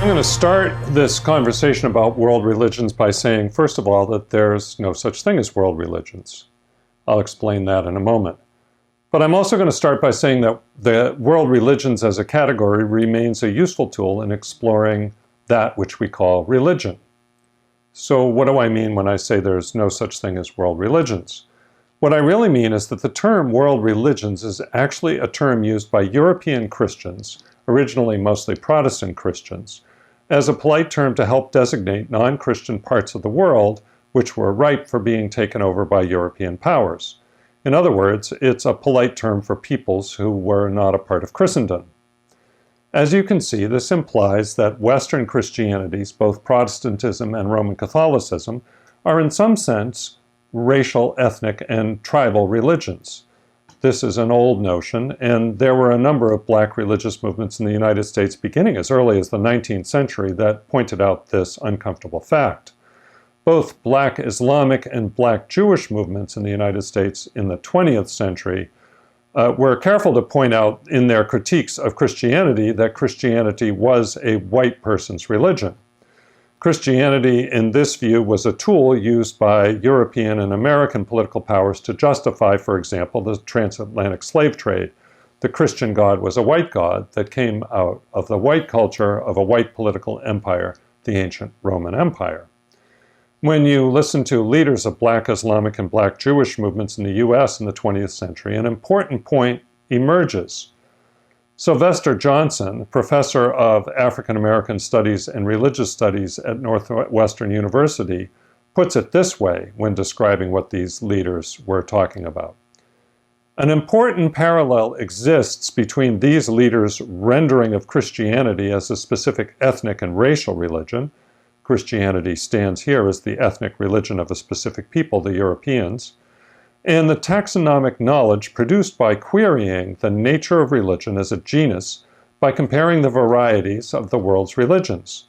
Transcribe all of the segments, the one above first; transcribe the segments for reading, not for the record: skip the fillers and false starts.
I'm going to start this conversation about world religions by saying, first of all, that there's no such thing as world religions. I'll explain that in a moment. But I'm also going to start by saying that the world religions as a category remains a useful tool in exploring that which we call religion. So what do I mean when I say there's no such thing as world religions? What I really mean is that the term world religions is actually a term used by European Christians, originally mostly Protestant Christians, as a polite term to help designate non-Christian parts of the world which were ripe for being taken over by European powers. In other words, it's a polite term for peoples who were not a part of Christendom. As you can see, this implies that Western Christianities, both Protestantism and Roman Catholicism, are in some sense racial, ethnic, and tribal religions. This is an old notion, and there were a number of black religious movements in the United States beginning as early as the 19th century that pointed out this uncomfortable fact. Both black Islamic and black Jewish movements in the United States in the 20th century were careful to point out in their critiques of Christianity that Christianity was a white person's religion. Christianity, in this view, was a tool used by European and American political powers to justify, for example, the transatlantic slave trade. The Christian God was a white God that came out of the white culture of a white political empire, the ancient Roman Empire. When you listen to leaders of black Islamic and black Jewish movements in the US in the 20th century, an important point emerges. Sylvester Johnson, professor of African American Studies and Religious Studies at Northwestern University, puts it this way when describing what these leaders were talking about. An important parallel exists between these leaders' rendering of Christianity as a specific ethnic and racial religion. Christianity stands here as the ethnic religion of a specific people, the Europeans, and the taxonomic knowledge produced by querying the nature of religion as a genus by comparing the varieties of the world's religions.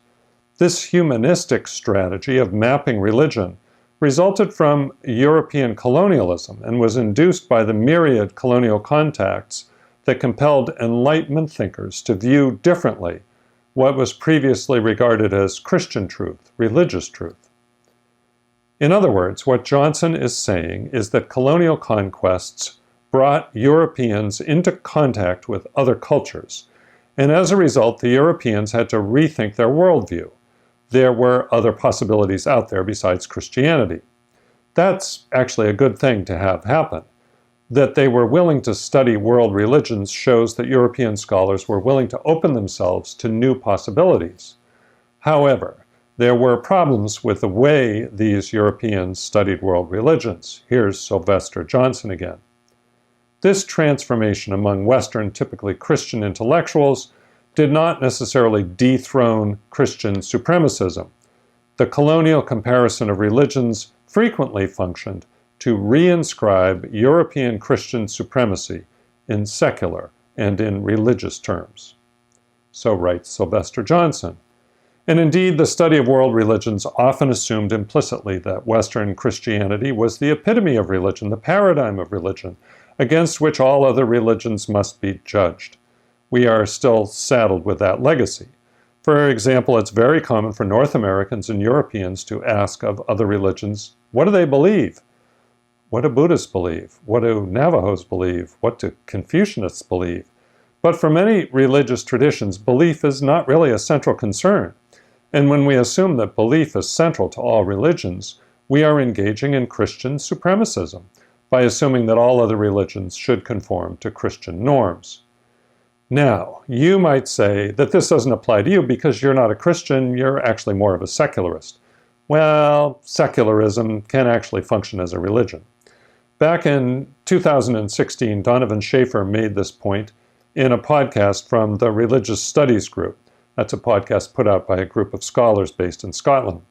This humanistic strategy of mapping religion resulted from European colonialism and was induced by the myriad colonial contacts that compelled Enlightenment thinkers to view differently what was previously regarded as Christian truth, religious truth. In other words, what Johnson is saying is that colonial conquests brought Europeans into contact with other cultures, and as a result, the Europeans had to rethink their worldview. There were other possibilities out there besides Christianity. That's actually a good thing to have happen. That they were willing to study world religions shows that European scholars were willing to open themselves to new possibilities. However, there were problems with the way these Europeans studied world religions. Here's Sylvester Johnson again. This transformation among Western, typically Christian intellectuals did not necessarily dethrone Christian supremacism. The colonial comparison of religions frequently functioned to reinscribe European Christian supremacy in secular and in religious terms. So writes Sylvester Johnson. And indeed, the study of world religions often assumed implicitly that Western Christianity was the epitome of religion, the paradigm of religion, against which all other religions must be judged. We are still saddled with that legacy. For example, it's very common for North Americans and Europeans to ask of other religions, what do they believe? What do Buddhists believe? What do Navajos believe? What do Confucianists believe? But for many religious traditions, belief is not really a central concern. And when we assume that belief is central to all religions, we are engaging in Christian supremacism by assuming that all other religions should conform to Christian norms. Now, you might say that this doesn't apply to you because you're not a Christian, you're actually more of a secularist. Well, secularism can actually function as a religion. Back in 2016, Donovan Schaefer made this point in a podcast from the Religious Studies Group. That's a podcast put out by a group of scholars based in Scotland.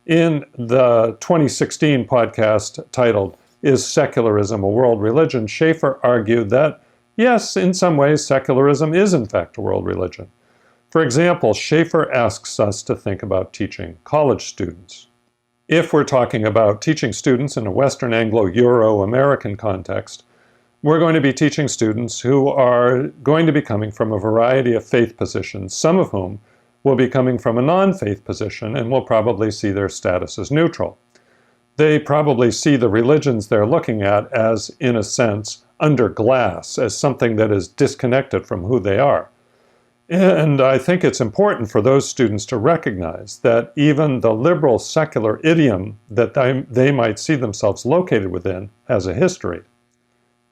In the 2016 podcast titled, Is Secularism a World Religion?, Schaefer argued that, yes, in some ways, secularism is in fact a world religion. For example, Schaefer asks us to think about teaching college students. If we're talking about teaching students in a Western Anglo-Euro-American context, we're going to be teaching students who are going to be coming from a variety of faith positions, some of whom will be coming from a non-faith position and will probably see their status as neutral. They probably see the religions they're looking at as, in a sense, under glass, as something that is disconnected from who they are. And I think it's important for those students to recognize that even the liberal secular idiom that they might see themselves located within has a history.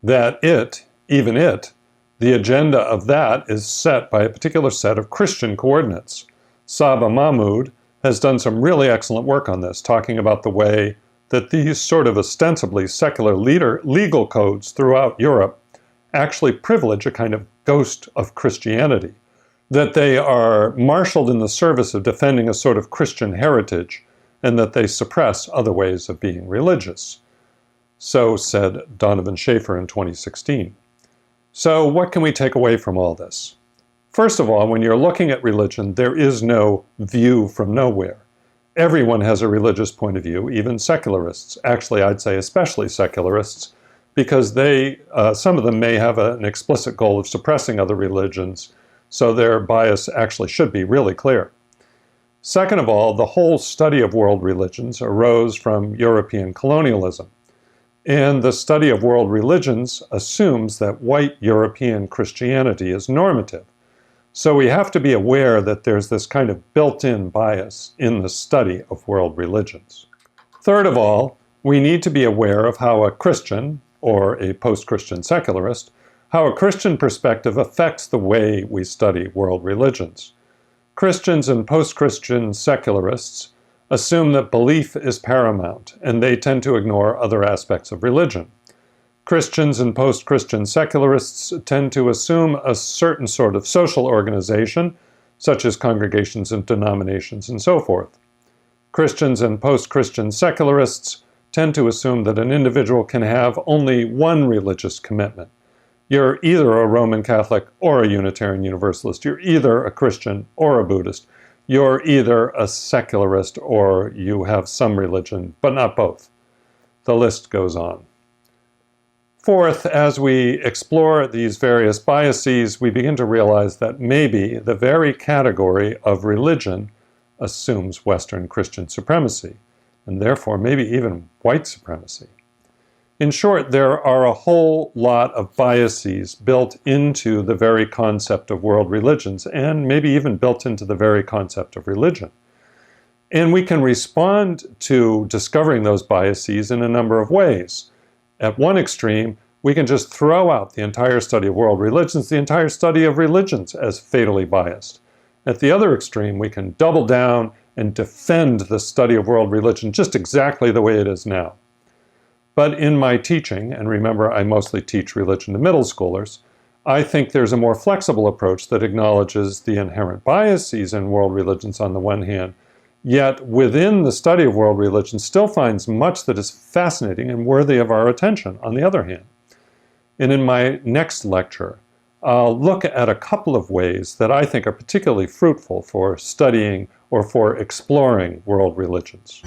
That even it, the agenda of that is set by a particular set of Christian coordinates. Saba Mahmood has done some really excellent work on this, talking about the way that these sort of ostensibly secular legal codes throughout Europe actually privilege a kind of ghost of Christianity, that they are marshaled in the service of defending a sort of Christian heritage, and that they suppress other ways of being religious. So said Donovan Schaefer in 2016. So what can we take away from all this? First of all, when you're looking at religion, there is no view from nowhere. Everyone has a religious point of view, even secularists. Actually, I'd say especially secularists, because some of them may have an explicit goal of suppressing other religions, so their bias actually should be really clear. Second of all, the whole study of world religions arose from European colonialism. And the study of world religions assumes that white European Christianity is normative. So we have to be aware that there's this kind of built-in bias in the study of world religions. Third of all, we need to be aware of how a Christian, or a post-Christian secularist, how a Christian perspective affects the way we study world religions. Christians and post-Christian secularists assume that belief is paramount, and they tend to ignore other aspects of religion. Christians and post-Christian secularists tend to assume a certain sort of social organization, such as congregations and denominations and so forth. Christians and post-Christian secularists tend to assume that an individual can have only one religious commitment. You're either a Roman Catholic or a Unitarian Universalist. You're either a Christian or a Buddhist. You're either a secularist or you have some religion, but not both. The list goes on. Fourth, as we explore these various biases, we begin to realize that maybe the very category of religion assumes Western Christian supremacy, and therefore maybe even white supremacy. In short, there are a whole lot of biases built into the very concept of world religions, and maybe even built into the very concept of religion. And we can respond to discovering those biases in a number of ways. At one extreme, we can just throw out the entire study of world religions, the entire study of religions, as fatally biased. At the other extreme, we can double down and defend the study of world religion just exactly the way it is now. But in my teaching, and remember I mostly teach religion to middle schoolers, I think there's a more flexible approach that acknowledges the inherent biases in world religions on the one hand, yet within the study of world religions still finds much that is fascinating and worthy of our attention on the other hand. And in my next lecture, I'll look at a couple of ways that I think are particularly fruitful for studying or for exploring world religions.